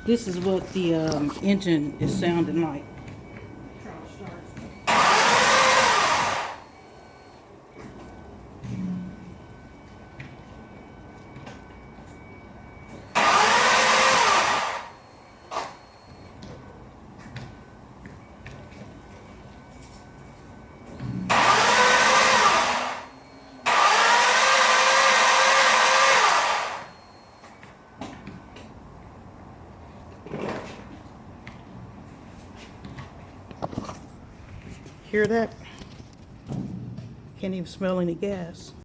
This is what the engine is sounding like. Hear that? Can't even smell any gas.